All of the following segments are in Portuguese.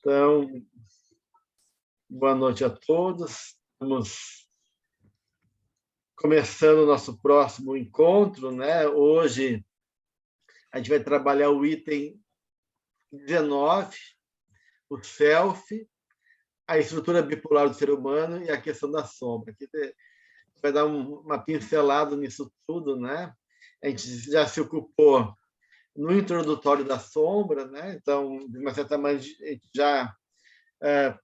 Então, boa noite a todos. Estamos começando o nosso próximo encontro, né? Hoje a gente vai trabalhar o item 19, o self, a estrutura bipolar do ser humano e a questão da sombra. Aqui vai dar uma pincelada nisso tudo, né? A gente já se ocupou no introdutório da sombra, né? Então, de uma certa maneira, a gente já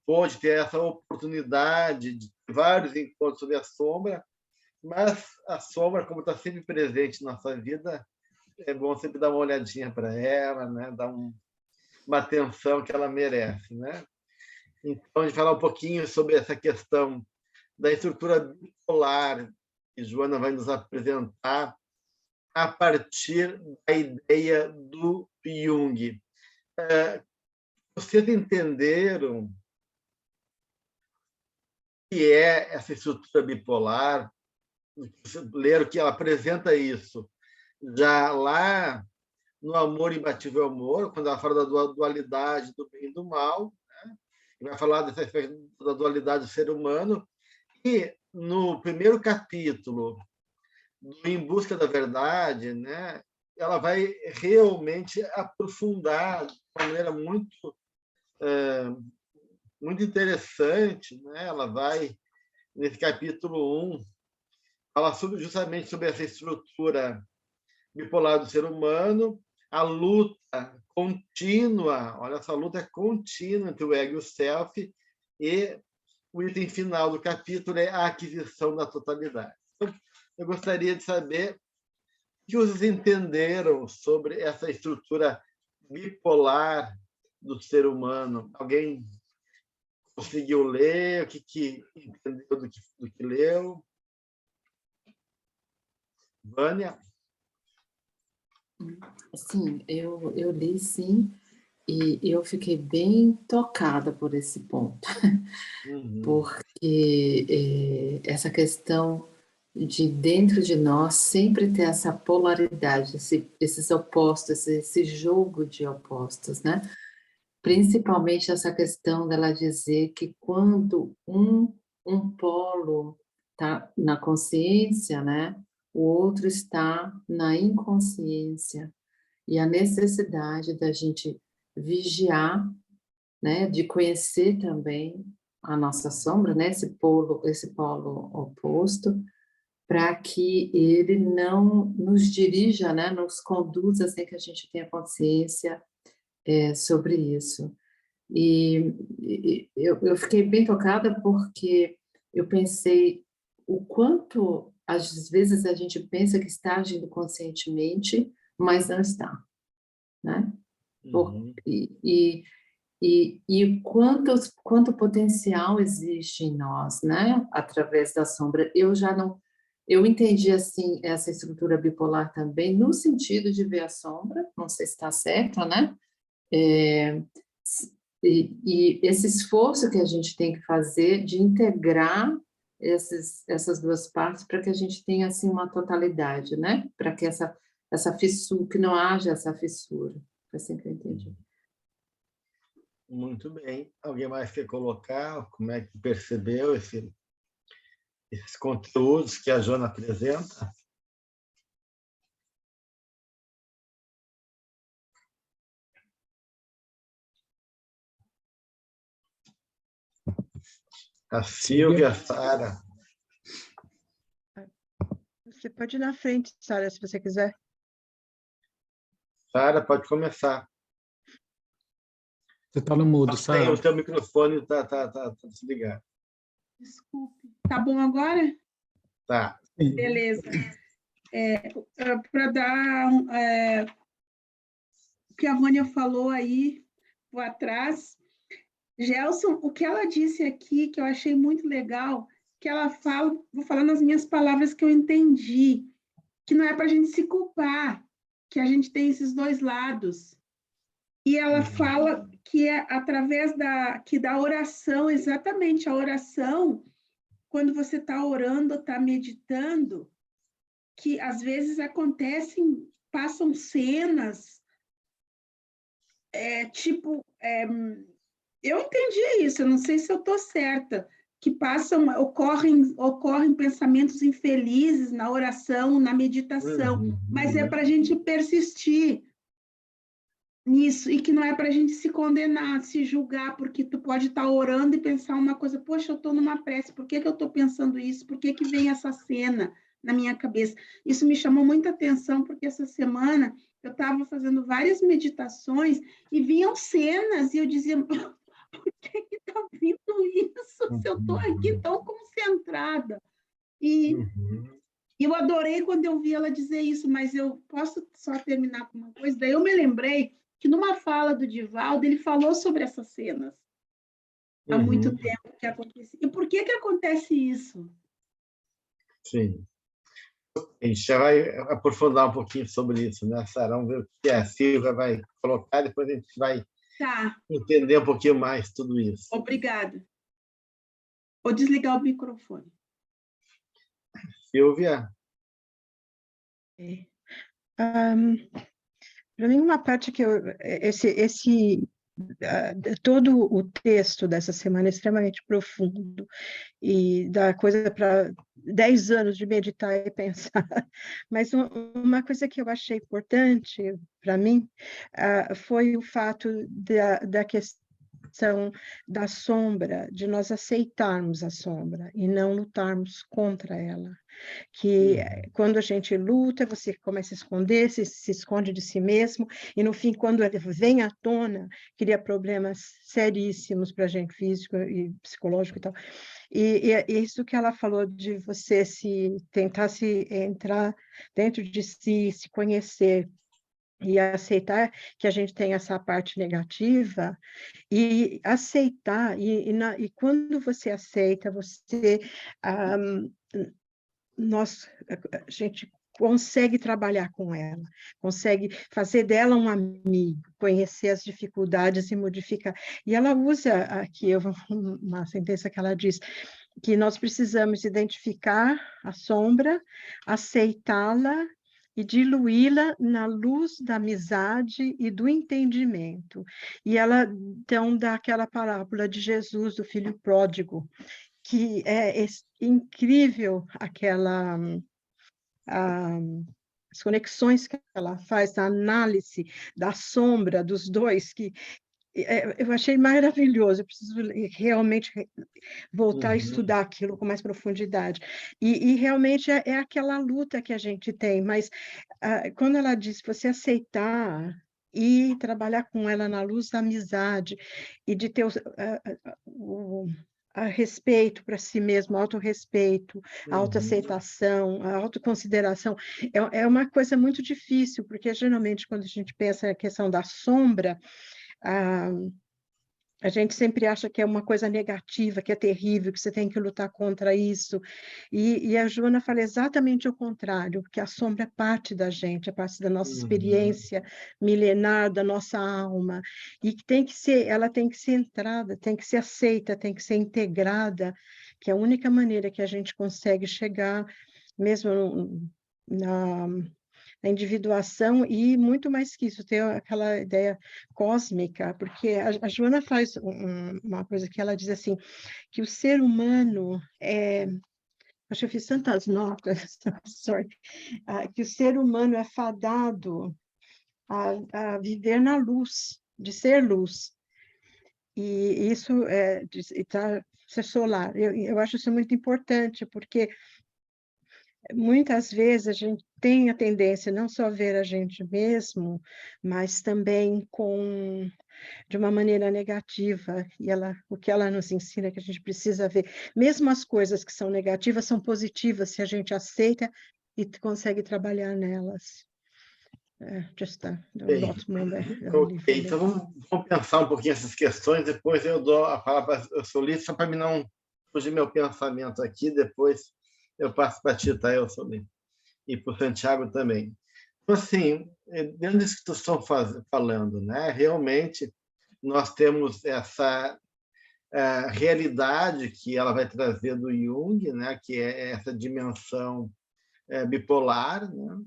pôde ter essa oportunidade de vários encontros sobre a sombra, mas a sombra, como está sempre presente na nossa vida, é bom sempre dar uma olhadinha para ela, né? Dar uma atenção que ela merece, né? Então, a gente vai falar um pouquinho sobre essa questão da estrutura bipolar que Joana vai nos apresentar a partir da ideia do Jung. Vocês entenderam o que é essa estrutura bipolar? Leram que ela apresenta isso já lá no Amor Imbatível Amor, quando ela fala da dualidade do bem e do mal, né? Vai falar dessa espécie da dualidade do ser humano, e no primeiro capítulo do Em Busca da Verdade, né, ela vai realmente aprofundar de uma maneira muito interessante, né? Ela vai, nesse capítulo 1, falar justamente sobre essa estrutura bipolar do ser humano, a luta contínua, olha, essa luta é contínua entre o ego e o self, e o item final do capítulo é a aquisição da totalidade. Então, eu gostaria de saber o que vocês entenderam sobre essa estrutura bipolar do ser humano. Alguém conseguiu ler? O que entendeu do que leu? Vânia? Sim, eu li sim, e eu fiquei bem tocada por esse ponto, porque essa questão de dentro de nós sempre ter essa polaridade, esses opostos, esse jogo de opostos, né? Principalmente essa questão dela dizer que quando um polo está na consciência, né, o outro está na inconsciência, e a necessidade da gente vigiar, né, de conhecer também a nossa sombra, né, esse polo oposto, para que ele não nos dirija, né, nos conduza sem que a gente tenha consciência sobre isso. E eu fiquei bem tocada porque eu pensei o quanto, às vezes, a gente pensa que está agindo conscientemente, mas não está, né? E quanto potencial existe em nós, né? Através da sombra. Eu entendi, assim, essa estrutura bipolar também, no sentido de ver a sombra, não sei se está certo, né? E esse esforço que a gente tem que fazer de integrar essas duas partes para que a gente tenha, assim, uma totalidade, né? Para que essa fissura, que não haja essa fissura. Foi assim que eu entendi. Muito bem. Alguém mais quer colocar? Como é que percebeu esses conteúdos que a Joana apresenta? A Silvia, a Sara. Você pode ir na frente, Sara, se você quiser. Sara, pode começar. Você está no mudo, Sara. O teu microfone está desligado. Desculpe. Tá bom agora? Tá. Beleza. Para dar o que a Vânia falou aí por atrás, Gelson, o que ela disse aqui, que eu achei muito legal, que ela fala, vou falar nas minhas palavras que eu entendi, que não é para a gente se culpar, que a gente tem esses dois lados. E ela fala que é através da oração, exatamente, a oração, quando você está orando, está meditando, que às vezes passam cenas, Eu entendi isso, eu não sei se eu estou certa, que ocorrem pensamentos infelizes na oração, na meditação, mas é para a gente persistir nisso, e que não é para a gente se condenar, se julgar, porque tu pode estar orando e pensar uma coisa, poxa, eu estou numa prece, por que eu estou pensando isso? Por que vem essa cena na minha cabeça? Isso me chamou muita atenção, porque essa semana eu estava fazendo várias meditações e vinham cenas, e eu dizia, por que está vindo isso, se eu estou aqui tão concentrada? E eu adorei quando eu vi ela dizer isso, mas eu posso só terminar com uma coisa? Daí eu me lembrei que numa fala do Divaldo, ele falou sobre essas cenas há muito tempo que acontecia. E por que acontece isso? Sim. A gente já vai aprofundar um pouquinho sobre isso, né, Sara? Vamos ver o que a Silvia vai colocar, depois a gente vai entender um pouquinho mais tudo isso. Obrigada. Vou desligar o microfone. Silvia? Para mim, uma parte que todo o texto dessa semana é extremamente profundo e dá coisa para 10 anos de meditar e pensar. Mas uma coisa que eu achei importante para mim foi o fato da questão da sombra, de nós aceitarmos a sombra e não lutarmos contra ela. Que quando a gente luta, você começa a esconder, se esconde de si mesmo, e no fim, quando ele vem à tona, cria problemas seríssimos para a gente, físico e psicológico e tal. E isso que ela falou de você tentar se entrar dentro de si, se conhecer, e aceitar que a gente tem essa parte negativa, e aceitar, e quando você aceita, a gente consegue trabalhar com ela, consegue fazer dela um amigo, conhecer as dificuldades e modificar. E ela usa aqui uma sentença que ela diz, que nós precisamos identificar a sombra, aceitá-la e diluí-la na luz da amizade e do entendimento. E ela, então, dá aquela parábola de Jesus, do filho pródigo, que é incrível as conexões que ela faz, a análise da sombra dos dois, que eu achei maravilhoso, eu preciso realmente voltar a estudar aquilo com mais profundidade. E realmente é aquela luta que a gente tem, mas quando ela diz você aceitar e trabalhar com ela na luz da amizade e de ter a respeito para si mesmo, autorrespeito, a autoaceitação, a autoconsideração, é uma coisa muito difícil, porque geralmente quando a gente pensa na questão da sombra, a gente sempre acha que é uma coisa negativa, que é terrível, que você tem que lutar contra isso. E a Joana fala exatamente o contrário, que a sombra é parte da gente, é parte da nossa experiência milenar, da nossa alma, e que ela tem que ser entrada, tem que ser aceita, tem que ser integrada, que é a única maneira que a gente consegue chegar, mesmo na individuação, e muito mais que isso, ter aquela ideia cósmica, porque a Joana faz uma coisa que ela diz assim, que o ser humano acho que eu fiz tantas notas, sorry, que o ser humano é fadado a viver na luz, de ser luz, e isso ser solar. Eu acho isso muito importante, porque muitas vezes a gente tem a tendência não só a ver a gente mesmo, mas também de uma maneira negativa. E o que ela nos ensina é que a gente precisa ver, mesmo as coisas que são negativas, são positivas se a gente aceita e consegue trabalhar nelas. Então vamos pensar um pouquinho essas questões, depois eu dou a palavra para o Solito, só para mim não fugir meu pensamento aqui, depois eu passo para ti, tá, eu Solito, e para o Santiago também. Então, assim, dentro disso que tu estão falando, né, realmente nós temos essa realidade que ela vai trazer do Jung, né, que é essa dimensão bipolar, né,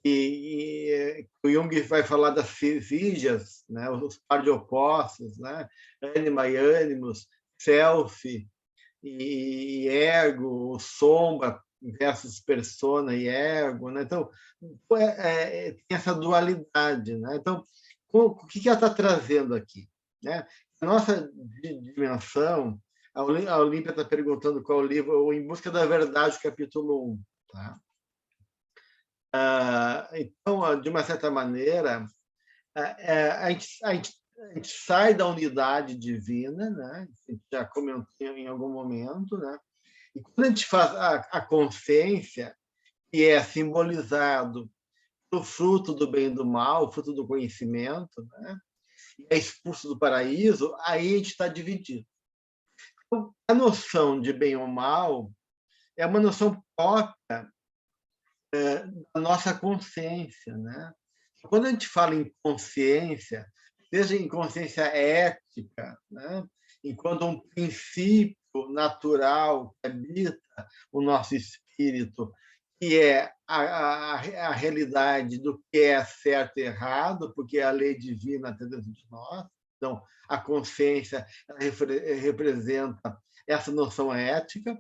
o Jung vai falar das vigas, né? Os pares de opostos, né? Anima e animus, self e ego, sombra versus persona e ego, né? Então, tem essa dualidade, né? Então, o que ela está trazendo aqui, né? A nossa dimensão, a Olímpia está perguntando qual o livro, o Em Busca da Verdade, capítulo 1, tá? Então, de uma certa maneira, a gente sai da unidade divina, né? A gente já comentou em algum momento, né? E quando a gente faz a consciência, que é simbolizado pelo fruto do bem e do mal, o fruto do conhecimento, né? E é expulso do paraíso, aí a gente está dividido. Então, a noção de bem ou mal é uma noção própria da nossa consciência, né? Quando a gente fala em consciência, seja em consciência ética, né? Enquanto um princípio natural que habita o nosso espírito, que é a realidade do que é certo e errado, porque a lei divina está dentro de nós. Então, a consciência representa essa noção ética,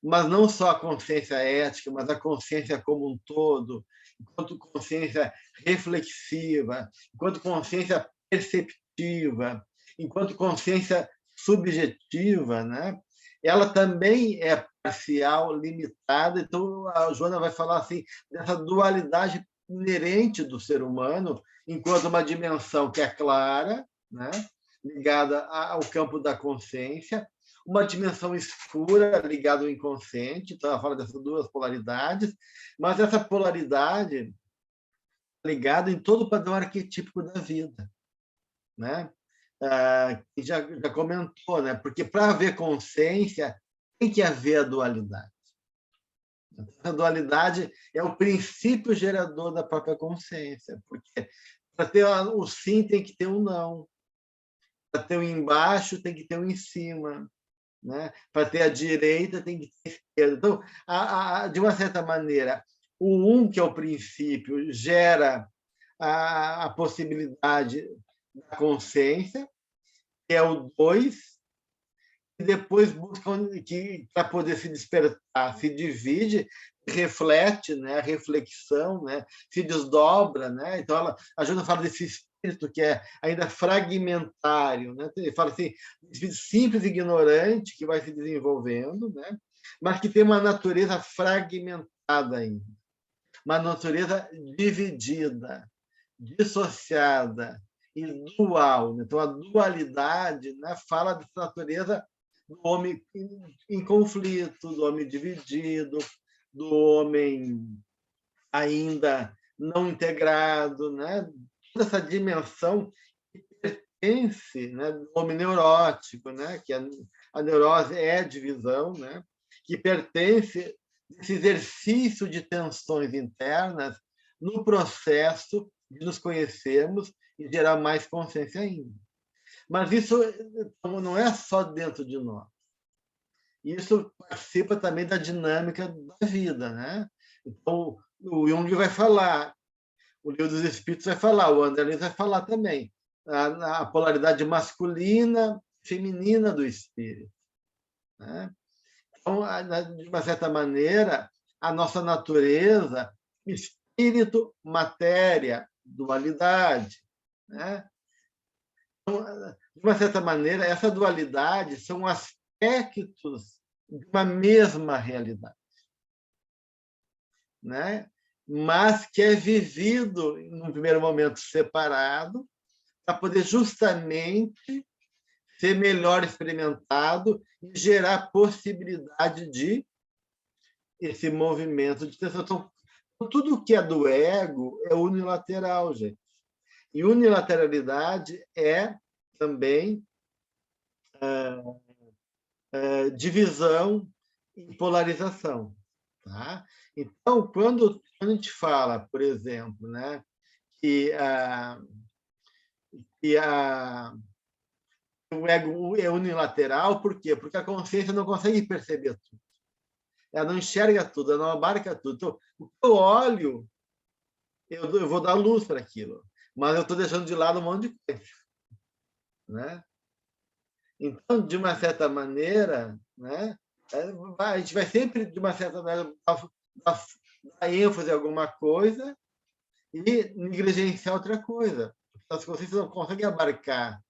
mas não só a consciência ética, mas a consciência como um todo, enquanto consciência reflexiva, enquanto consciência perceptiva, enquanto consciência subjetiva, né? Ela também é parcial, limitada. Então, a Joana vai falar assim dessa dualidade inerente do ser humano, enquanto uma dimensão que é clara, né? Ligada ao campo da consciência, uma dimensão escura ligada ao inconsciente. Então, ela fala dessas duas polaridades, mas essa polaridade ligada em todo o padrão arquetípico da vida, né? Que já comentou, né? Porque para haver consciência tem que haver a dualidade. A dualidade é o princípio gerador da própria consciência, porque para ter o sim tem que ter um não, para ter um embaixo tem que ter um em cima, né? Para ter a direita tem que ter a esquerda. Então, de uma certa maneira, o que é o princípio, gera a possibilidade da consciência, que é o 2, e depois busca que para poder se despertar, se divide, reflete, né, a reflexão, né, se desdobra, né? Então a Joana fala desse espírito que é ainda fragmentário, né? Ele fala assim, espírito simples e ignorante que vai se desenvolvendo, né? Mas que tem uma natureza fragmentada ainda, uma natureza dividida, dissociada e dual. Então, a dualidade, né, fala dessa natureza do homem em conflito, do homem dividido, do homem ainda não integrado, né? Toda essa dimensão que pertence, né, do homem neurótico, né? Que a neurose é a divisão, né? Que pertence esse exercício de tensões internas no processo de nos conhecermos e gerar mais consciência ainda. Mas isso não é só dentro de nós. Isso participa também da dinâmica da vida, né? Então, o Jung vai falar, o Livro dos Espíritos vai falar, o André Luiz vai falar também, a polaridade masculina, feminina do espírito, né? Então, de uma certa maneira, a nossa natureza, espírito, matéria, dualidade, né? Então, de uma certa maneira, essa dualidade são aspectos de uma mesma realidade, né? Mas que é vivido, num primeiro momento, separado, para poder justamente ser melhor experimentado e gerar possibilidade de esse movimento de tensão. Tudo que é do ego é unilateral, gente. E unilateralidade é também divisão e polarização. Tá? Então, quando a gente fala, por exemplo, né, que o ego é unilateral, por quê? Porque a consciência não consegue perceber tudo. Ela não enxerga tudo, ela não abarca tudo. Então, o que eu olho eu vou dar luz para aquilo, mas eu estou deixando de lado um monte de coisa, né? Então, de uma certa maneira, né, a gente vai sempre, de uma certa maneira, dar ênfase a alguma coisa e negligenciar outra coisa. As consciências não conseguem abarcar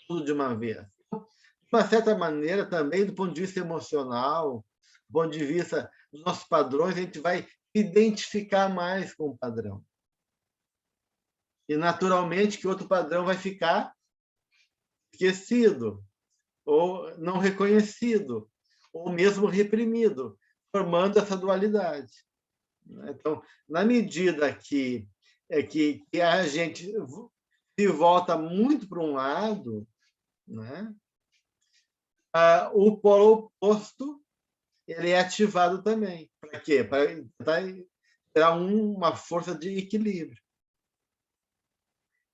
tudo de uma vez. De uma certa maneira, também, do ponto de vista emocional, do ponto de vista dos nossos padrões, a gente vai identificar mais com o padrão. E, naturalmente, que outro padrão vai ficar esquecido, ou não reconhecido, ou mesmo reprimido, formando essa dualidade. Então, na medida que a gente se volta muito para um lado, né, o polo oposto ele é ativado também. Para quê? Para tentar gerar uma força de equilíbrio.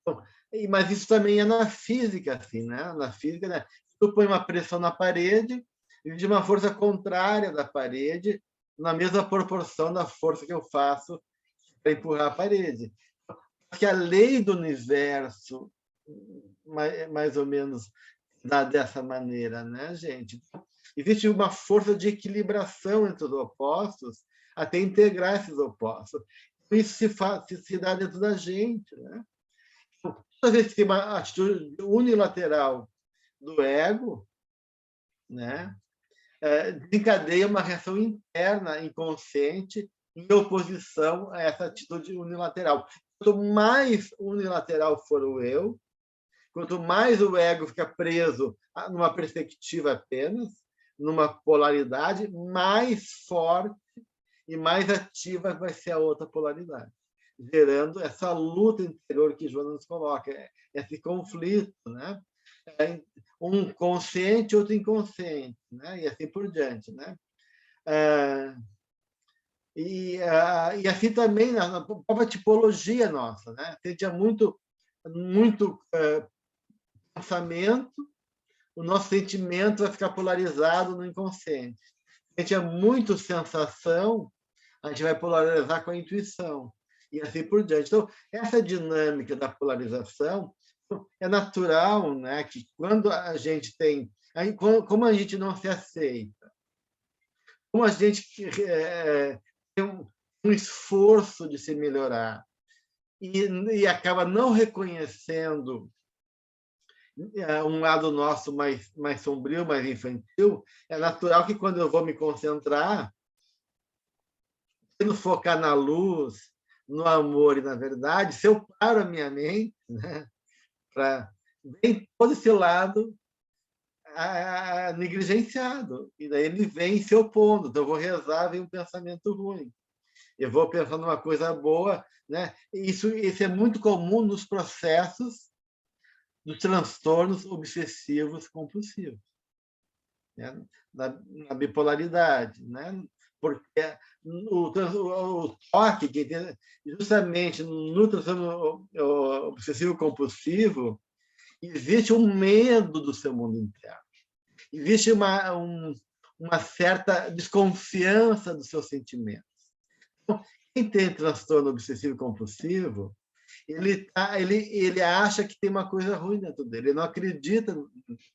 Então, mas isso também é na física, assim, né? Na física, né? Tu põe uma pressão na parede e de uma força contrária da parede, na mesma proporção da força que eu faço para empurrar a parede. Porque a lei do universo, mais ou menos, dá dessa maneira, né, gente? Existe uma força de equilibração entre os opostos até integrar esses opostos. Isso se dá dentro da gente, né? Toda vez que tem uma atitude unilateral do ego, né, desencadeia uma reação interna, inconsciente, em oposição a essa atitude unilateral. Quanto mais unilateral for o eu, quanto mais o ego fica preso numa perspectiva apenas, numa polaridade, mais forte e mais ativa vai ser a outra polaridade, gerando essa luta interior que Joana nos coloca, esse conflito, né? Um consciente, outro inconsciente, né? E assim por diante, né? E assim também na própria tipologia nossa, né? Tem muito pensamento, o nosso sentimento vai ficar polarizado no inconsciente. Se a gente é muito sensação, a gente vai polarizar com a intuição e assim por diante. Então, essa dinâmica da polarização é natural, né? Que quando a gente tem, como a gente não se aceita, como a gente tem um esforço de se melhorar e acaba não reconhecendo um lado nosso mais sombrio, mais infantil, é natural que quando eu vou me concentrar, tendo focar na luz, no amor e na verdade, se eu paro a minha mente, né, para vem todo esse lado negligenciado, e daí ele vem se opondo. Então eu vou rezar, vem um pensamento ruim. Eu vou pensando uma coisa boa, né? Isso é muito comum nos processos dos transtornos obsessivos compulsivos, né? Na bipolaridade, né? Porque o toque que tem, justamente no transtorno obsessivo compulsivo, existe um medo do seu mundo interno, existe uma certa desconfiança dos seus sentimentos. Então, quem tem transtorno obsessivo compulsivo, ele acha que tem uma coisa ruim dentro dele, ele não acredita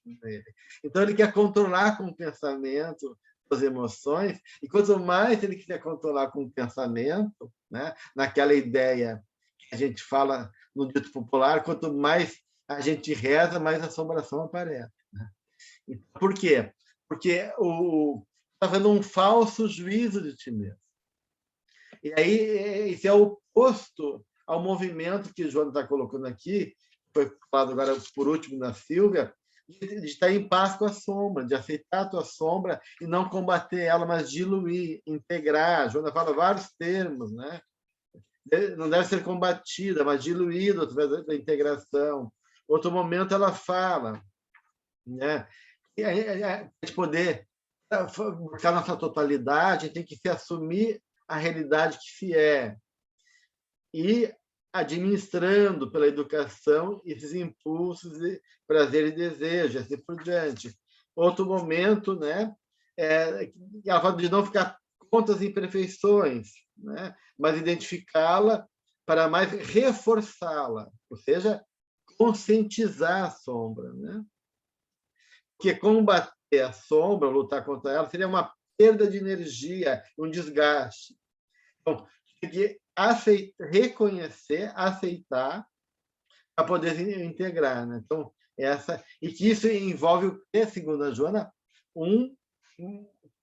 nele. Então, ele quer controlar com o pensamento as emoções, e quanto mais ele quiser controlar com o pensamento, né, naquela ideia que a gente fala no dito popular, quanto mais a gente reza, mais assombração aparece. Né? Por quê? Porque está havendo um falso juízo de ti mesmo. E aí, isso é oposto ao movimento que o João está colocando aqui, foi falado agora por último na Silvia, de estar em paz com a sombra, de aceitar a tua sombra e não combater ela, mas diluir, integrar. A Joana fala vários termos, né? Não deve ser combatida, mas diluída através da integração. Outro momento ela fala, né? E a gente poder buscar nossa totalidade, tem que se assumir a realidade que se é e administrando pela educação esses impulsos de prazer e desejo, assim por diante. Outro momento, né, ela fala de não ficar contra as imperfeições, né, mas identificá-la para mais reforçá-la, ou seja, conscientizar a sombra, né? Porque combater a sombra, lutar contra ela, seria uma perda de energia, um desgaste. Então, tem que reconhecer, aceitar, para poder se integrar, né? Então, e que isso envolve o que, segundo a Joana,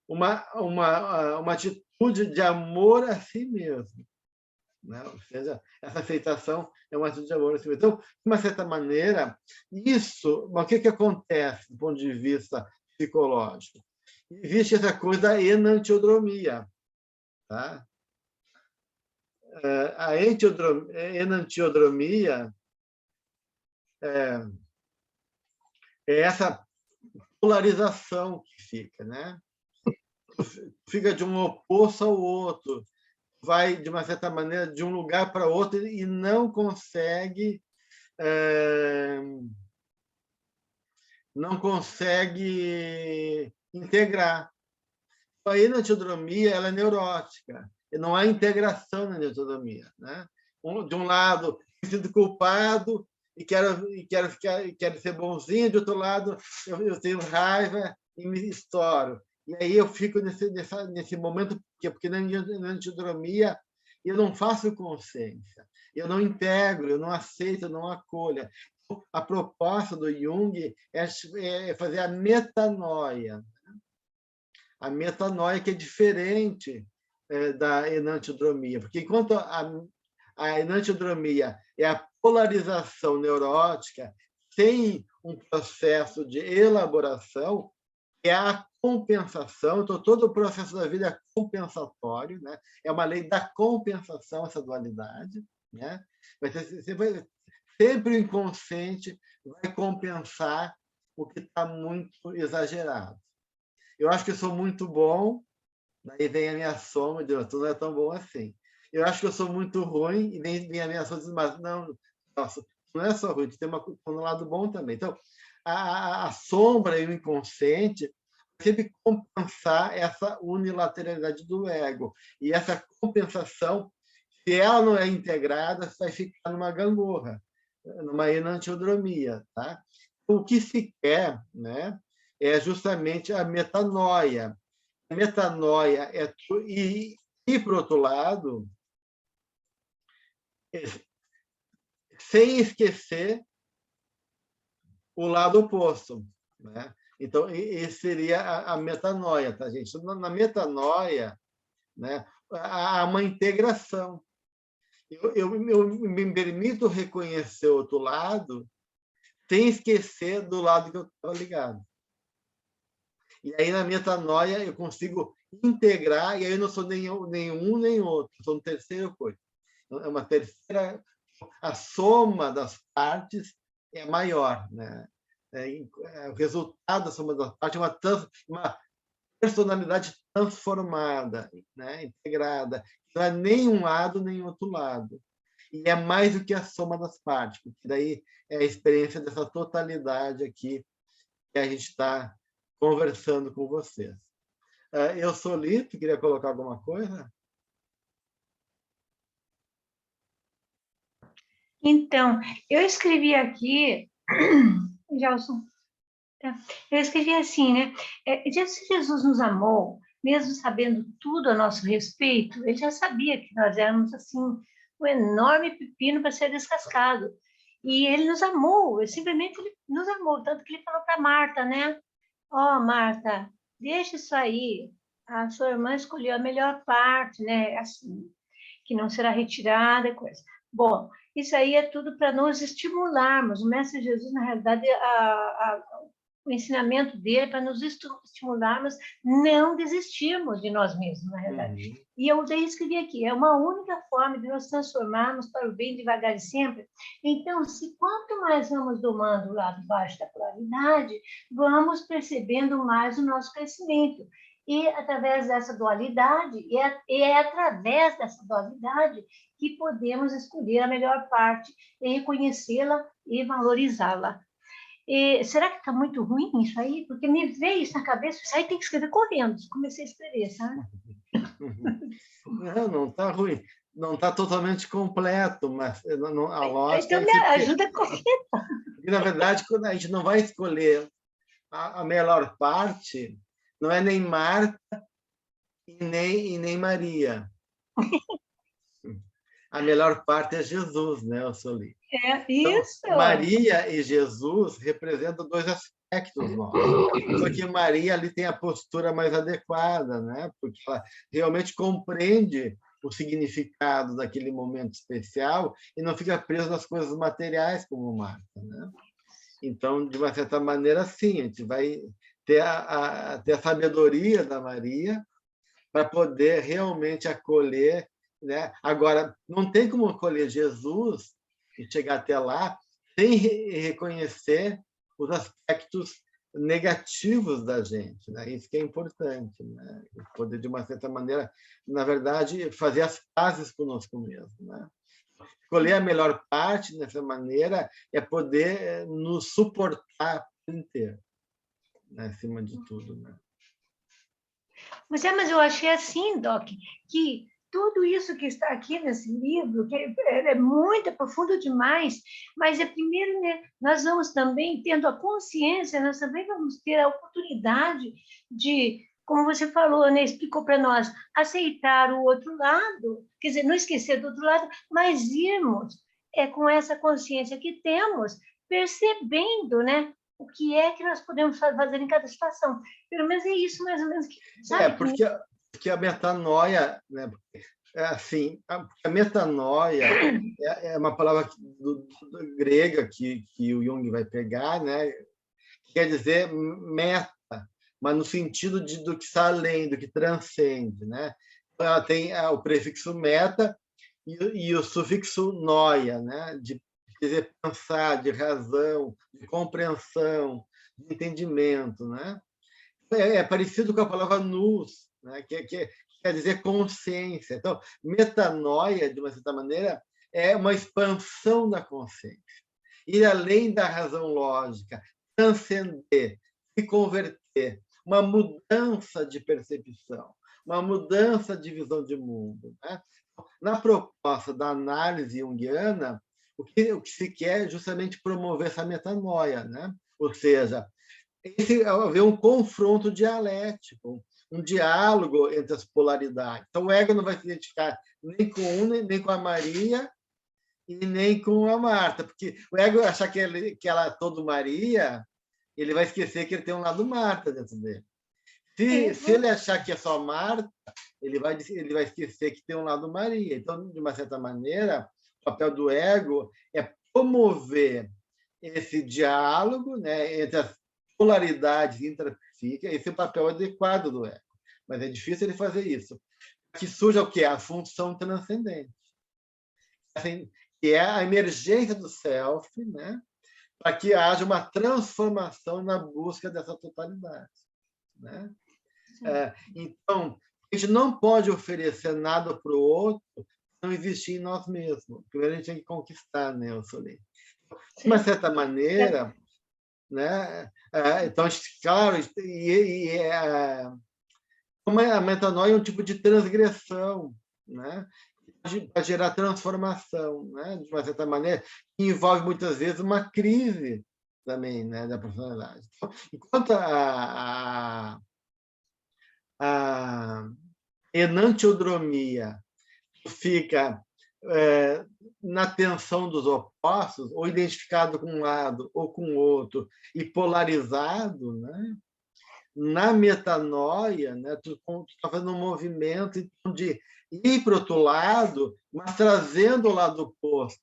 uma atitude de amor a si mesmo, né? Ou seja, essa aceitação é uma atitude de amor a si mesmo. Então, de uma certa maneira, o que acontece do ponto de vista psicológico? Existe essa coisa da enantiodromia, tá? A enantiodromia é essa polarização que fica, né? Fica de um oposto ao outro, vai, de uma certa maneira, de um lugar para outro e não consegue integrar. A enantiodromia ela é neurótica, e não há integração na enantiodromia, né? De um lado, me sinto culpado e quero ser bonzinho, de outro lado, eu tenho raiva e me estouro. E aí eu fico nesse momento, porque na enantiodromia eu não faço consciência, eu não integro, eu não aceito, eu não acolho. A proposta do Jung é fazer a metanoia. A metanoia que é diferente da enantiodromia, porque enquanto a enantiodromia é a polarização neurótica sem um processo de elaboração, é a compensação. Então, todo o processo da vida é compensatório, né? É uma lei da compensação, essa dualidade, né? Vai ser sempre o inconsciente vai compensar o que está muito exagerado. Eu acho que eu sou muito bom, daí vem a minha sombra e diz, tu não é tão bom assim. Eu acho que eu sou muito ruim, e vem a minha sombra e diz, mas não, nossa, não é só ruim, tu tem um lado bom também. Então, a sombra e o inconsciente sempre compensar essa unilateralidade do ego. E essa compensação, se ela não é integrada, vai ficar numa gangorra, numa enantiodromia. Tá? O que se quer, né, é justamente a metanoia. A metanoia é por outro lado, sem esquecer o lado oposto, né? Então, esse seria a metanoia, tá, gente? Na metanoia, né, há uma integração. Eu me permito reconhecer o outro lado sem esquecer do lado que eu estava ligado. E aí, na metanoia, eu consigo integrar, e aí eu não sou nem um nem outro, sou um terceiro coisa. É uma terceira... A soma das partes é maior, né? O resultado da soma das partes é uma personalidade transformada, né? Integrada. Não é nem um lado, nem outro lado. E é mais do que a soma das partes, porque daí é a experiência dessa totalidade aqui que a gente está conversando com vocês. Eu sou Lito, queria colocar alguma coisa? Então, eu escrevi aqui, Gelson, eu escrevi assim, né? Se Jesus nos amou, mesmo sabendo tudo a nosso respeito, ele já sabia que nós éramos, assim, um enorme pepino para ser descascado. E ele nos amou, simplesmente ele nos amou, tanto que ele falou para Marta, né? Ó, Marta, deixa isso aí, a sua irmã escolheu a melhor parte, né? Assim, que não será retirada e coisa. Bom, isso aí é tudo para nos estimularmos. O Mestre Jesus, na realidade, o ensinamento dele é para nos estimularmos, não desistirmos de nós mesmos, na realidade. E eu já escrevi aqui, é uma única forma de nos transformarmos para o bem devagar e sempre. Então, se quanto mais vamos domando o lado baixo da polaridade, vamos percebendo mais o nosso crescimento. E através dessa dualidade, é através dessa dualidade que podemos escolher a melhor parte, e reconhecê-la e valorizá-la. Será que está muito ruim isso aí? Porque me veio isso na cabeça, isso aí tem que escrever correndo. Comecei a escrever, sabe? Não está ruim. não está totalmente completo, mas a lógica Então, me ajuda a completar. Porque, na verdade, quando a gente não vai escolher a melhor parte, não é nem Marta e nem Maria. A melhor parte é Jesus, né, eu sou ali. Isso. Então, Maria e Jesus representam dois aspectos nossos. Só que Maria ali tem a postura mais adequada, né? Porque ela realmente compreende o significado daquele momento especial e não fica presa nas coisas materiais como Marta, né? Então, de uma certa maneira, sim, a gente vai ter ter a sabedoria da Maria para poder realmente acolher, né? Agora, não tem como acolher Jesus e chegar até lá sem reconhecer os aspectos negativos da gente, né? Isso que é importante, né? Poder, de uma certa maneira, na verdade, fazer as pazes conosco mesmo, né? Escolher a melhor parte dessa maneira é poder nos suportar por inteiro, né? Acima de tudo, né? Mas eu achei assim, Doc, que tudo isso que está aqui nesse livro, que é muito profundo demais, mas primeiro, né, nós vamos também, tendo a consciência, nós também vamos ter a oportunidade de, como você falou, né, explicou para nós, aceitar o outro lado, quer dizer, não esquecer do outro lado, mas irmos com essa consciência que temos, percebendo, né, o que é que nós podemos fazer em cada situação. Pelo menos é isso, mais ou menos, que, sabe? Porque a metanoia, né? Assim, a metanoia é uma palavra grega que o Jung vai pegar, né? Que quer dizer meta, mas no sentido do que está além, do que transcende, né? Ela tem o prefixo meta e o sufixo noia, né? De dizer pensar, de razão, de compreensão, de entendimento, né? É parecido com a palavra nous, né? que quer dizer consciência. Então, metanoia, de uma certa maneira, é uma expansão da consciência. Ir além da razão lógica, transcender, se converter, uma mudança de percepção, uma mudança de visão de mundo, né? Na proposta da análise junguiana, o que se quer é justamente promover essa metanoia, né? Ou seja, haver um confronto dialético, um diálogo entre as polaridades. Então, o ego não vai se identificar nem com nem com a Maria e nem com a Marta, porque o ego achar que ela é todo Maria, ele vai esquecer que ele tem um lado Marta dentro dele. Se ele achar que é só Marta, ele vai esquecer que tem um lado Maria. Então, de uma certa maneira, o papel do ego é promover esse diálogo, né, entre as polaridades intrapsíquicas, esse é o papel adequado do ego. Mas é difícil ele fazer isso. Que surja o quê? A função transcendente. Assim, que é a emergência do self, né, para que haja uma transformação na busca dessa totalidade, né? Então, a gente não pode oferecer nada para o outro se não existir em nós mesmos. Primeiro, a gente tem que conquistar, né, eu falei. De uma certa maneira, né? Então, claro, a metanoia é um tipo de transgressão, né? Para gerar transformação, né? De uma certa maneira, que envolve muitas vezes uma crise também, né, da personalidade. Então, enquanto a enantiodromia fica na tensão dos opostos, ou identificado com um lado ou com o outro, e polarizado, né? Na metanoia, né, tu está fazendo um movimento então, de ir para o outro lado, mas trazendo o lado oposto,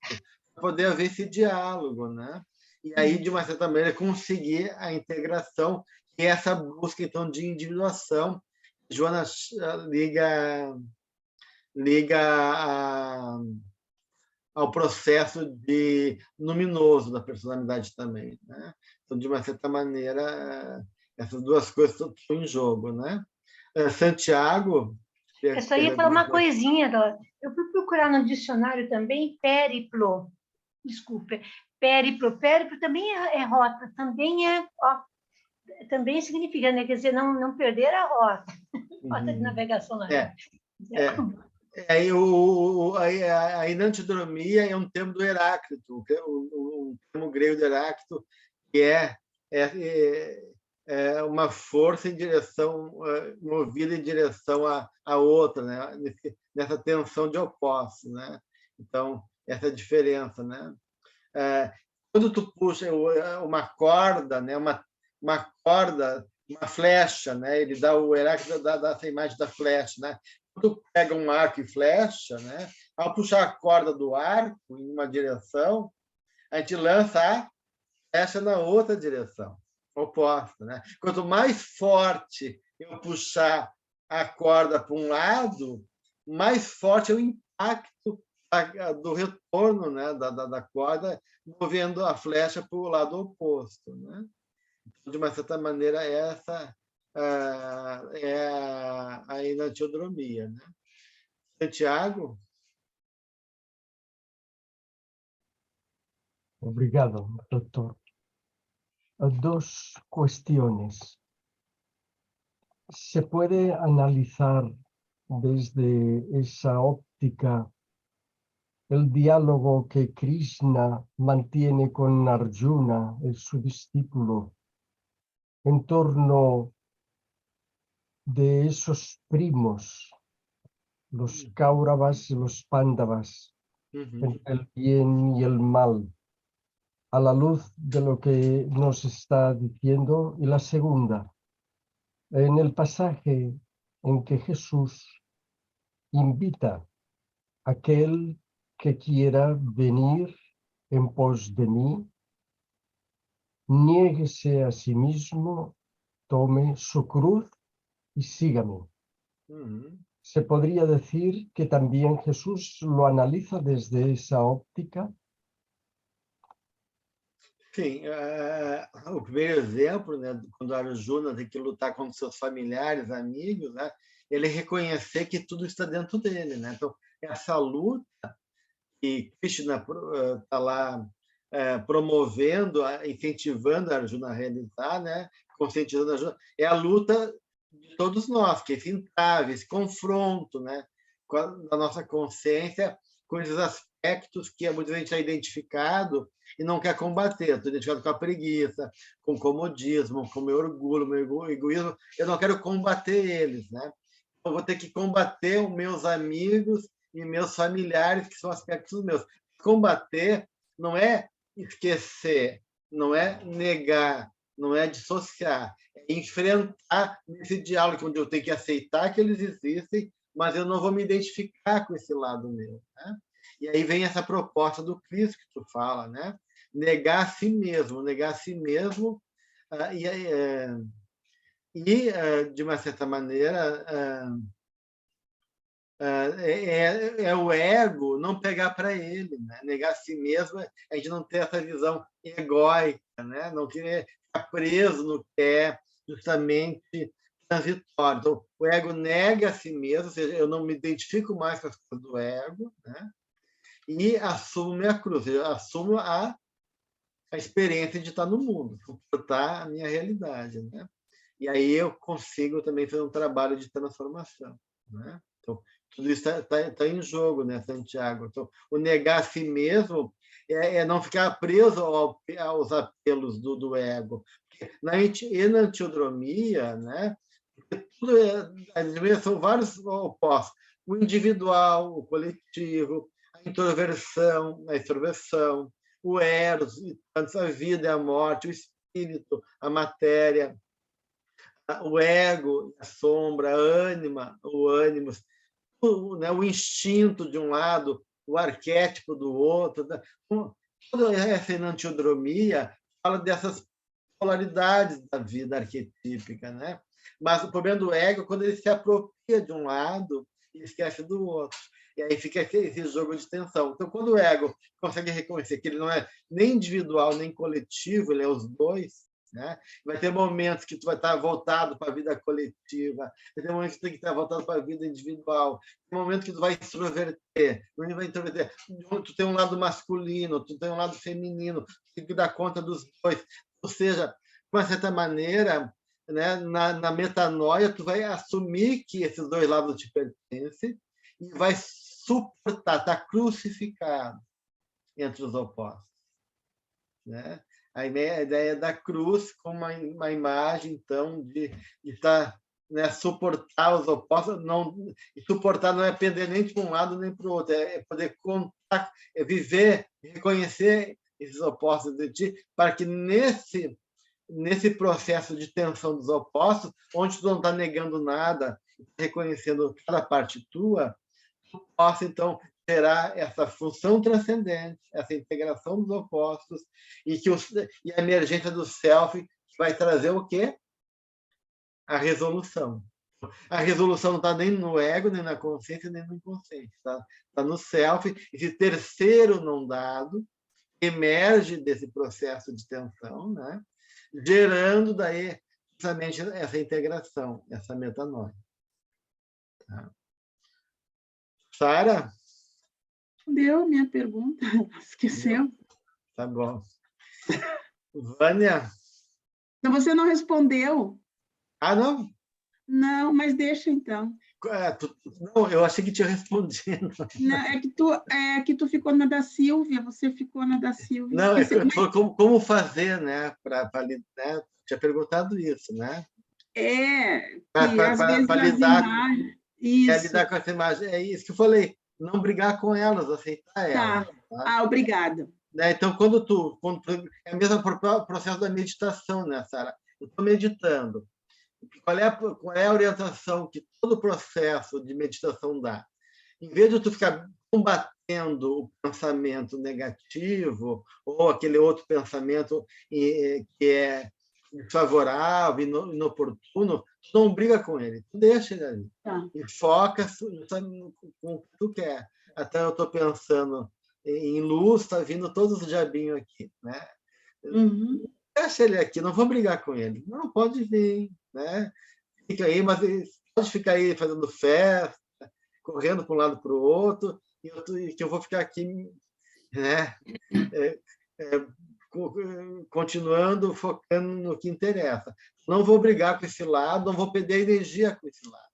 para poder haver esse diálogo, né? E aí, de uma certa maneira, conseguir a integração, que é essa busca então de individuação. Joana liga ao processo luminoso da personalidade também, né? Então, de uma certa maneira, essas duas coisas estão em jogo, né? Santiago... Eu só ia falar uma coisinha, Dora. Eu fui procurar no dicionário também périplo. Desculpe. Périplo. Périplo também é rota. Também significa, né? Quer dizer, não perder a rota. Rota de navegação na rede. Aí, a enantiodromia é um termo do Heráclito, um termo grego do Heráclito, que é uma força em direção, movida em direção à outra, né? Nessa tensão de opostos, né? Então, essa diferença, né? Quando tu puxa uma corda, né? Uma corda, uma flecha, né? Ele dá o Heráclito dá essa imagem da flecha, né? Quando tu pega um arco e flecha, né? Ao puxar a corda do arco em uma direção, a gente lança a flecha na outra direção, oposta, né? Quanto mais forte eu puxar a corda para um lado, mais forte é o impacto do retorno, né, da corda, movendo a flecha para o lado oposto, né? Então, de uma certa maneira, essa é a enantiodromia, né? Santiago? Obrigado, doctor. Dos cuestiones. ¿Se puede analizar desde esa óptica el diálogo que Krishna mantiene con Arjuna, su discípulo, en torno de esos primos, los Kauravas y los Pándavas, entre el bien y el mal, a la luz de lo que nos está diciendo? Y la segunda, en el pasaje en que Jesús invita a aquel que quiera venir en pos de mí, niéguese a sí mismo, tome su cruz y sígame. ¿Se podría decir que también Jesús lo analiza desde esa óptica? Sim, o primeiro exemplo, né, quando Arjuna tem que lutar contra seus familiares, amigos, né, ele reconhecer que tudo está dentro dele, né? Então, essa luta que Krishna está lá promovendo, incentivando a Arjuna a realizar, né, conscientizando a Arjuna, é a luta de todos nós, que é esse entrave, esse confronto, né, da nossa consciência com esses aspectos que muitas vezes a gente está identificado e não quer combater. Estou identificado com a preguiça, com o comodismo, com o meu orgulho, meu egoísmo. Eu não quero combater eles, né? Eu vou ter que combater os meus amigos e meus familiares, que são aspectos meus. Combater não é esquecer, não é negar, não é dissociar, é enfrentar esse diálogo onde eu tenho que aceitar que eles existem, mas eu não vou me identificar com esse lado meu, né? E aí vem essa proposta do Cristo que tu fala, né? Negar a si mesmo, de uma certa maneira, é o ego não pegar para ele, né? Negar a si mesmo, a gente não ter essa visão egóica, né? Não querer ficar preso no que é justamente transitório. Então, o ego nega a si mesmo, ou seja, eu não me identifico mais com as coisas do ego, né? E assumo minha cruz, eu assumo a experiência de estar no mundo, suportar a minha realidade, né? E aí eu consigo também fazer um trabalho de transformação, né? Então, tudo isso está em jogo, né, Santiago? Então, o negar a si mesmo é não ficar preso aos apelos do ego. Na enantiodromia, né, são vários opostos. O individual, o coletivo, a introversão, a extroversão, o eros, a vida e a morte, o espírito, a matéria, o ego, a sombra, a ânima, o ânimos, o instinto de um lado, o arquétipo do outro. Toda essa enantiodromia fala dessas polaridades da vida arquetípica, né? Mas o problema do ego é quando ele se apropria de um lado e esquece do outro. E aí fica esse jogo de tensão. Então, quando o ego consegue reconhecer que ele não é nem individual, nem coletivo, ele é os dois, né? Vai ter momentos que tu vai estar voltado para a vida coletiva, vai ter momentos que tu tem que estar voltado para a vida individual, tem momentos que tu vai extroverter, tu tem um lado masculino, tu tem um lado feminino, tu tem que dar conta dos dois. Ou seja, de uma certa maneira, né, na metanoia, tu vai assumir que esses dois lados te pertencem e vai suportar, está crucificado entre os opostos, né? A ideia da cruz como uma imagem, então, de estar, né, suportar os opostos, e suportar não é pender nem para um lado nem para o outro, é poder contar, é viver, reconhecer esses opostos de ti, para que nesse processo de tensão dos opostos, onde tu não está negando nada, reconhecendo cada parte tua, tu possa, então, gerar essa função transcendente, essa integração dos opostos, e a emergência do self, que vai trazer o quê? A resolução. A resolução não está nem no ego, nem na consciência, nem no inconsciente. Está no self. Esse terceiro não dado emerge desse processo de tensão, né? Gerando daí justamente essa integração, essa metanoia. Tá. Sara? Deu minha pergunta, esqueceu? Tá bom. Vânia? Então, você não respondeu. Ah, não? Não, mas deixa então. Não, eu achei que tinha respondido. Não, é que tu ficou na da Silvia, você ficou na da Silvia. Não, eu falou como fazer, né? Né? Tinha perguntado isso, né? Que às vezes para as lidar, imagens... Isso. lidar com essa imagem. É isso que eu falei. Não brigar com elas, aceitar elas. Tá. Tá? Obrigada. Né? Então, quando é o mesmo processo da meditação, né, Sara? Eu estou meditando. Qual é a orientação que todo processo de meditação dá? Em vez de tu ficar combatendo o pensamento negativo ou aquele outro pensamento que é desfavorável, inoportuno, tu não briga com ele, tu deixa ele ali. Tá. E foca com o que tu quer. Até eu estou pensando em luz, está vindo todos os diabinhos aqui, né? Uhum. Deixa ele aqui, não vou brigar com ele. Não, pode vir, né? Fica aí, mas pode ficar aí fazendo festa, correndo para um lado para o outro, e que eu vou ficar aqui, né? Continuando, focando no que interessa. Não vou brigar com esse lado, não vou perder energia com esse lado.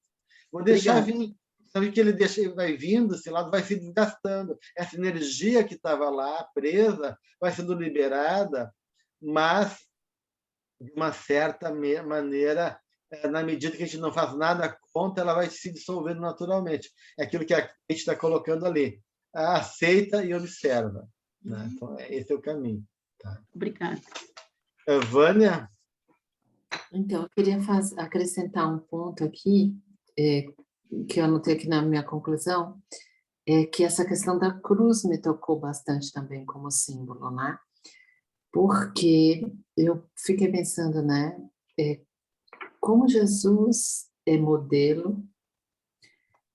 Vou deixar vir. Sabe que ele vai vindo, esse lado vai se desgastando. Essa energia que estava lá, presa, vai sendo liberada, mas, de uma certa maneira, na medida que a gente não faz nada contra, ela vai se dissolvendo naturalmente. É aquilo que a gente está colocando ali. Aceita e observa. Né? Então, esse é o caminho. Tá? Obrigada. Vânia? Então, eu queria acrescentar um ponto aqui, que eu anotei aqui na minha conclusão, que essa questão da cruz me tocou bastante também como símbolo, né? Porque eu fiquei pensando, né? Como Jesus é modelo,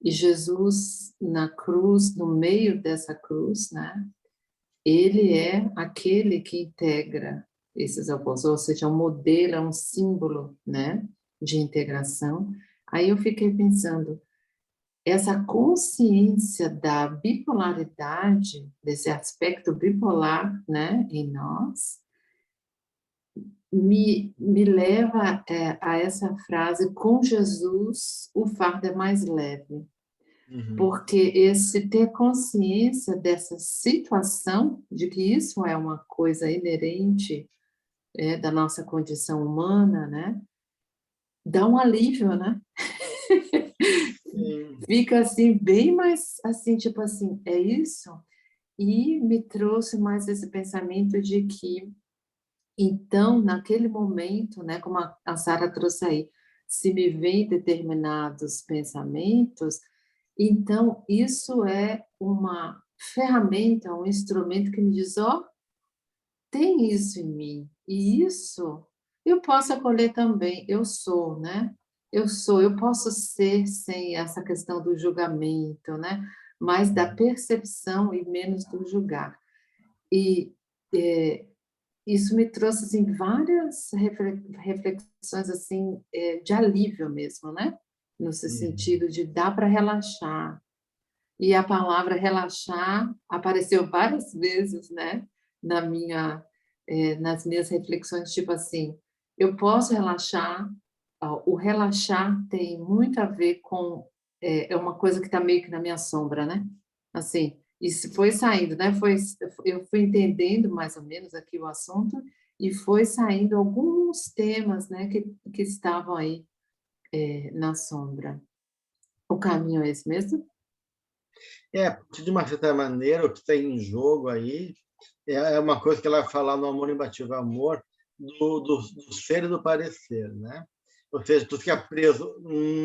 e Jesus na cruz, no meio dessa cruz, né? Ele é aquele que integra esses opostos, ou seja, um modelo, é um símbolo, né, de integração. Aí eu fiquei pensando, essa consciência da bipolaridade, desse aspecto bipolar, né, em nós, me leva a essa frase, com Jesus o fardo é mais leve. Porque ter consciência dessa situação, de que isso é uma coisa inerente da nossa condição humana, né? Dá um alívio, né? Fica assim, bem mais assim, tipo assim, é isso? E me trouxe mais esse pensamento de que, então, naquele momento, né, como a Sara trouxe aí, se me vem determinados pensamentos, então, isso é uma ferramenta, um instrumento que me diz, tem isso em mim, e isso eu posso acolher também, eu sou, né? Eu posso ser sem essa questão do julgamento, né? Mais da percepção e menos do julgar. E isso me trouxe, assim, várias reflexões, assim, de alívio mesmo, né? No sentido de dar para relaxar. E a palavra relaxar apareceu várias vezes, né? Nas minhas reflexões, tipo assim, eu posso relaxar, o relaxar tem muito a ver com é uma coisa que está meio que na minha sombra, né? Assim, isso foi saindo, né? Eu fui entendendo mais ou menos aqui o assunto e foi saindo alguns temas, né, que estavam aí na sombra. O caminho é esse mesmo? De uma certa maneira, o que está em jogo aí é uma coisa que ela fala no Amor Imbatível Amor, do ser e do parecer, né? Ou seja, tu fica preso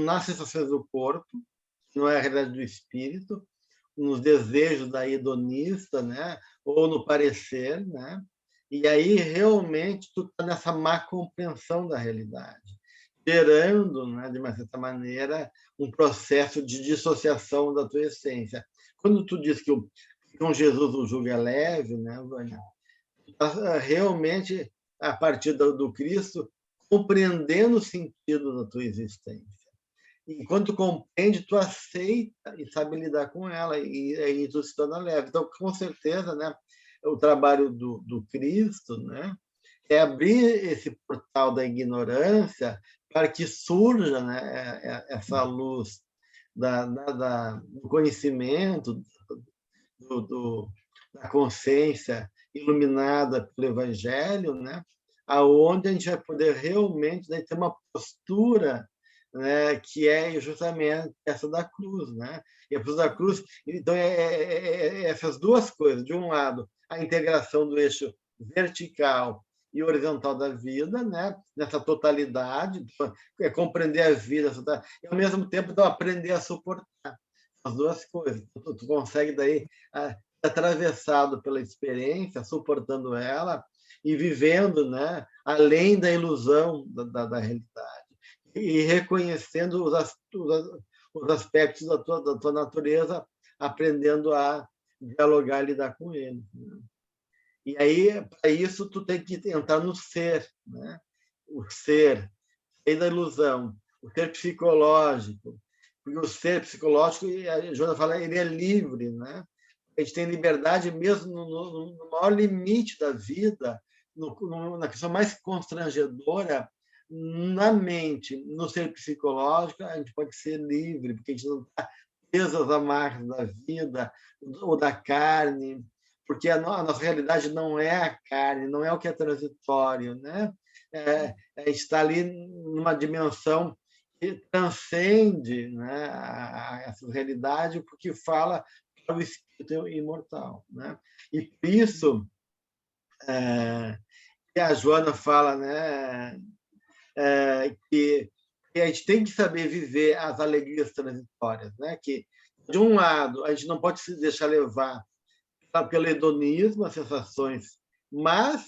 nas sensações do corpo, não é a realidade do espírito, nos desejos da hedonista, né? Ou no parecer, né? E aí realmente tu está nessa má compreensão da realidade, gerando, né, de uma certa maneira, um processo de dissociação da tua essência. Quando tu diz que com Jesus o jugo é leve, né, Vânia? Realmente, a partir do Cristo, compreendendo o sentido da tua existência. E quando tu compreende, tu aceita e sabe lidar com ela, e aí tu se torna leve. Então, com certeza, né, o trabalho do Cristo, né, é abrir esse portal da ignorância para que surja, né, essa luz do conhecimento, da consciência iluminada pelo Evangelho, né, aonde a gente vai poder realmente, né, ter uma postura, né, que é justamente essa da cruz, né? E a cruz da cruz, então, essas duas coisas. De um lado, a integração do eixo vertical e horizontal da vida, né? Nessa totalidade, compreender a vida, e ao mesmo tempo então, aprender a suportar as duas coisas. Tu consegue daí atravessado pela experiência, suportando ela e vivendo, né? Além da ilusão da realidade e reconhecendo os aspectos da tua natureza, aprendendo a dialogar e lidar com ele, né? E aí, para isso, tu tem que entrar no ser, né? O ser, sair da ilusão, o ser psicológico, porque o ser psicológico, a Joana fala, ele é livre, né? A gente tem liberdade mesmo no maior limite da vida, na questão mais constrangedora, na mente, no ser psicológico, a gente pode ser livre, porque a gente não está preso às amarras da vida ou da carne, porque a nossa realidade não é a carne, não é o que é transitório, né? A gente está ali numa dimensão que transcende, né, essa realidade, porque fala para o espírito imortal, né? E por isso que a Joana fala, né, que a gente tem que saber viver as alegrias transitórias, né? Que de um lado a gente não pode se deixar levar pelo hedonismo, as sensações, mas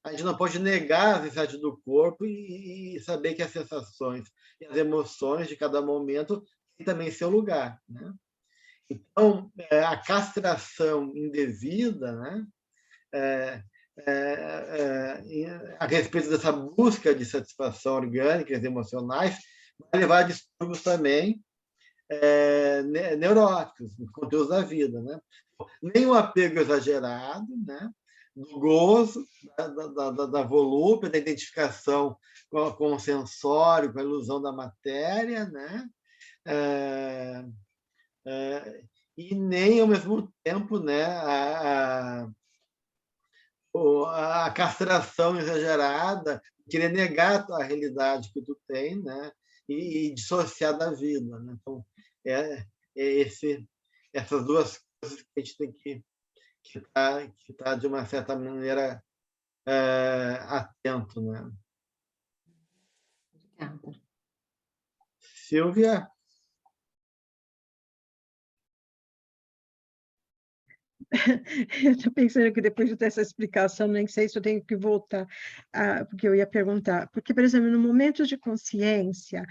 a gente não pode negar as necessidades do corpo e saber que as sensações e as emoções de cada momento têm também seu lugar, né? Então, a castração indevida, né, a respeito dessa busca de satisfação orgânica e emocionais, vai levar a distúrbios também neuróticos, conteúdos da vida, né? Nem o apego exagerado, né? Do gozo, da volúpia, da identificação com o sensório, com a ilusão da matéria, né? E nem, ao mesmo tempo, né, a castração exagerada, querer negar a realidade que tu tem, né, e dissociar da vida, né? Então, essas duas coisas que a gente tem que tá de uma certa maneira atento, né? Obrigada. Silvia? Eu estou pensando que depois de ter essa explicação, nem sei se eu tenho que voltar, porque eu ia perguntar. Porque, por exemplo, no momento de consciência,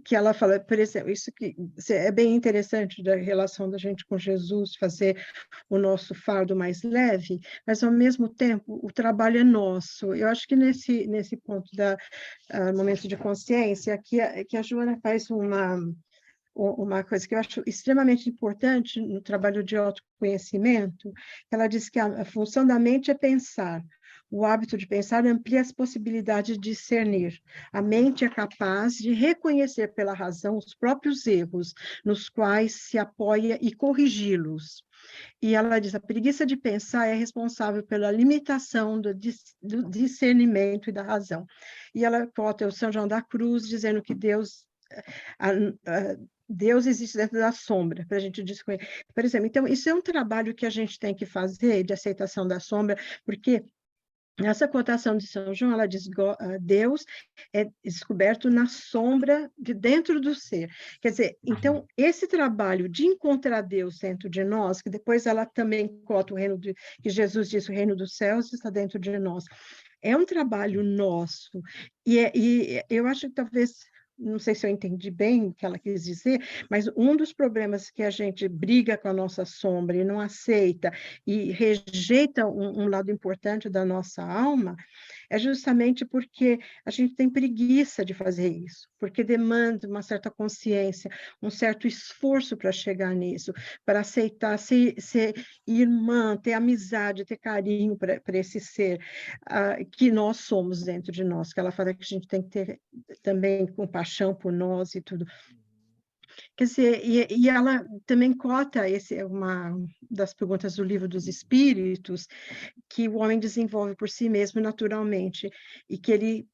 que ela fala, por exemplo, isso que é bem interessante da relação da gente com Jesus, fazer o nosso fardo mais leve, mas, ao mesmo tempo, o trabalho é nosso. Eu acho que nesse ponto momento de consciência, que a Joana faz uma coisa que eu acho extremamente importante no trabalho de autoconhecimento, ela diz que a função da mente é pensar, O hábito de pensar amplia as possibilidades de discernir. A mente é capaz de reconhecer pela razão os próprios erros nos quais se apoia e corrigi-los. E ela diz, a preguiça de pensar é responsável pela limitação do discernimento e da razão. E ela cota o São João da Cruz, dizendo que Deus existe dentro da sombra, para a gente desconhecer. Por exemplo, então, isso é um trabalho que a gente tem que fazer, de aceitação da sombra, porque nessa cotação de São João, ela diz, Deus é descoberto na sombra de dentro do ser. Quer dizer, então, esse trabalho de encontrar Deus dentro de nós, que depois ela também cota o reino que Jesus disse, o reino dos céus está dentro de nós, é um trabalho nosso. E eu acho que talvez, não sei se eu entendi bem o que ela quis dizer, mas um dos problemas que a gente briga com a nossa sombra e não aceita e rejeita um lado importante da nossa alma, é justamente porque a gente tem preguiça de fazer isso, porque demanda uma certa consciência, um certo esforço para chegar nisso, para aceitar ser irmã, ter amizade, ter carinho para esse ser que nós somos dentro de nós, que ela fala que a gente tem que ter também compaixão por nós e tudo. Quer dizer, e ela também cota, esse é uma das perguntas do Livro dos Espíritos, que o homem desenvolve por si mesmo naturalmente, e que ele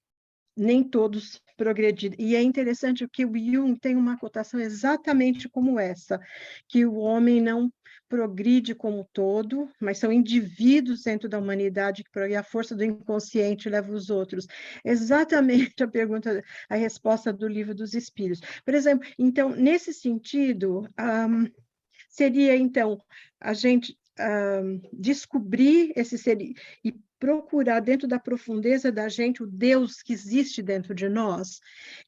nem todos progredir. E é interessante que o Jung tem uma cotação exatamente como essa, que o homem não progride como todo, mas são indivíduos dentro da humanidade e a força do inconsciente leva os outros. Exatamente a pergunta, a resposta do Livro dos Espíritos. Por exemplo, então, nesse sentido, seria, então, a gente descobrir esse ser e procurar dentro da profundeza da gente o Deus que existe dentro de nós.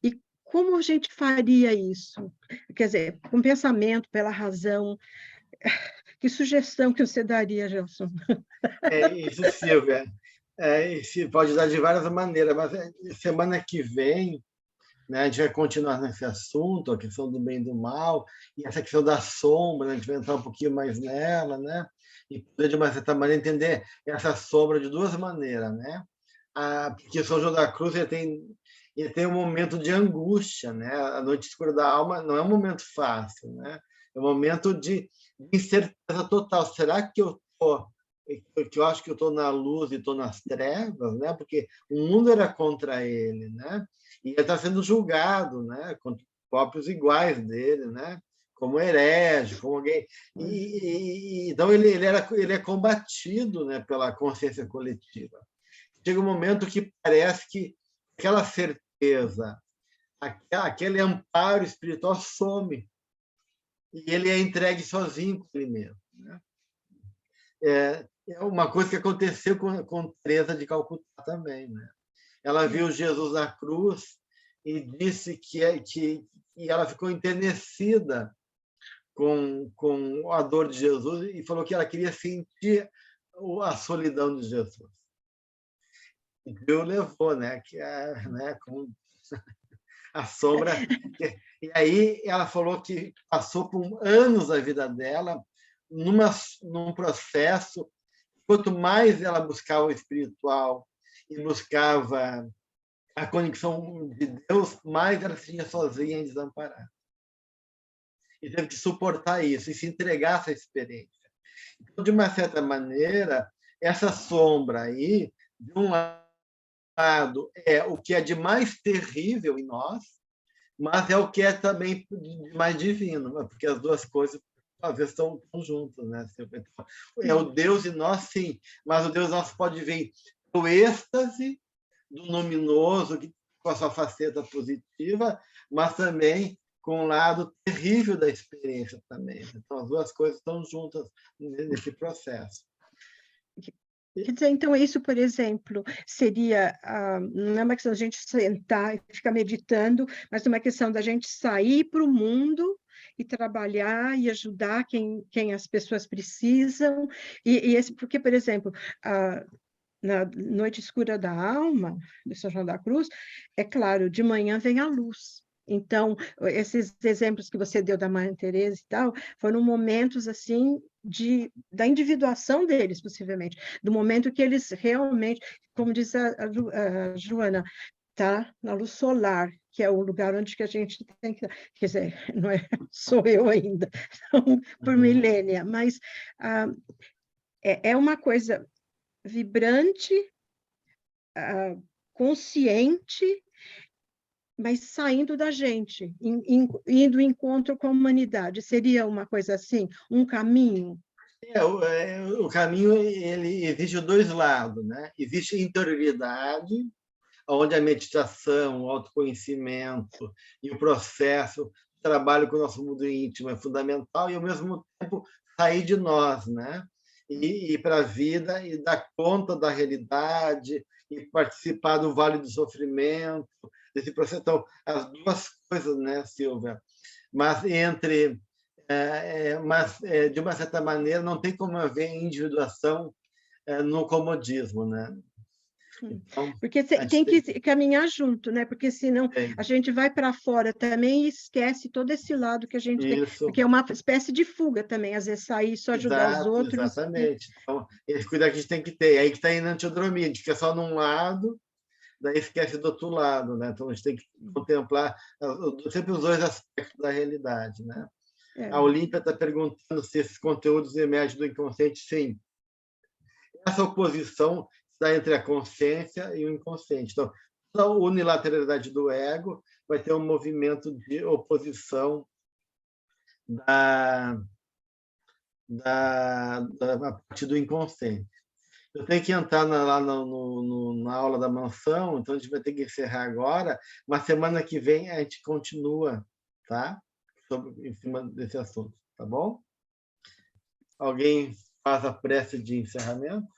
E como a gente faria isso? Quer dizer, com pensamento, pela razão. Que sugestão que você daria, Gelson? Isso, Silvia. Isso pode dar de várias maneiras, mas semana que vem, né, a gente vai continuar nesse assunto, a questão do bem e do mal, e essa questão da sombra, a gente vai entrar um pouquinho mais nela, né? E poder, de uma certa maneira, entender essa sombra de duas maneiras, né? Porque São João da Cruz ele tem um momento de angústia, né? A noite escura da alma não é um momento fácil, né? É um momento de incerteza total. Será que eu acho que eu estou na luz e estou nas trevas, né? Porque o mundo era contra ele, né? E ele está sendo julgado, né? Contra os próprios iguais dele, né? Como herege, como alguém. Então ele é combatido, né? Pela consciência coletiva. Chega um momento que parece que aquela certeza, aquele amparo espiritual some e ele é entregue sozinho com ele mesmo, né? É uma coisa que aconteceu com Teresa de Calcutá também, né? Ela viu Jesus na cruz e disse que ela ficou enternecida com a dor de Jesus e falou que ela queria sentir a solidão de Jesus. E Deus levou, né? Com a sombra. E aí ela falou que passou por anos da vida dela num processo. Quanto mais ela buscava o espiritual e buscava a conexão de Deus, mais ela se sentia sozinha e desamparada. E teve que suportar isso e se entregar a essa experiência. Então, de uma certa maneira, essa sombra aí, de um lado, é o que é de mais terrível em nós, mas é o que é também de mais divino, porque as duas coisas às vezes estão juntas, né? É o Deus em nós, sim, mas o Deus nosso pode vir do êxtase, do luminoso, com a sua faceta positiva, mas também com um lado terrível da experiência também. Então, as duas coisas estão juntas nesse processo. Quer dizer, então, isso, por exemplo, seria, não é uma questão da gente sentar e ficar meditando, mas uma questão da gente sair para o mundo e trabalhar e ajudar quem as pessoas precisam. Porque, por exemplo, na Noite Escura da Alma, de São João da Cruz, é claro, de manhã vem a luz. Então, esses exemplos que você deu da Mãe Teresa e tal, foram momentos, assim, da individuação deles, possivelmente, do momento que eles realmente, como disse a Joana, tá na luz solar, que é o lugar onde que a gente tem que... Quer dizer, não sou eu ainda, por milênia, mas é uma coisa vibrante, consciente, mas saindo da gente, indo em encontro com a humanidade. Seria uma coisa assim, um caminho? O caminho ele existe dois lados, né? Existe a interioridade, onde a meditação, o autoconhecimento e o processo de trabalho com o nosso mundo íntimo é fundamental, e, ao mesmo tempo, sair de nós, né? E ir para a vida e dar conta da realidade e participar do vale do sofrimento, desse processo. Então, as duas coisas, né, Silvia? Mas de uma certa maneira, não tem como haver individuação no comodismo, né? Então, porque tem que caminhar junto, né? Porque senão a gente vai para fora também e esquece todo esse lado que a gente tem, porque é uma espécie de fuga também, às vezes sair só ajudar os outros. Exatamente. Então, esse cuidado que a gente tem que ter. Aí que está a enantiodromia, a gente fica só num lado, daí esquece do outro lado, né? Então a gente tem que contemplar sempre os dois aspectos da realidade, né? A Olímpia está perguntando se esses conteúdos emergem do inconsciente. Sim. Essa oposição está entre a consciência e o inconsciente. Então, a unilateralidade do ego vai ter um movimento de oposição a partir do inconsciente. Eu tenho que entrar lá na aula da mansão, então a gente vai ter que encerrar agora, mas semana que vem a gente continua, tá? Em cima desse assunto, tá bom? Alguém faz a prece de encerramento?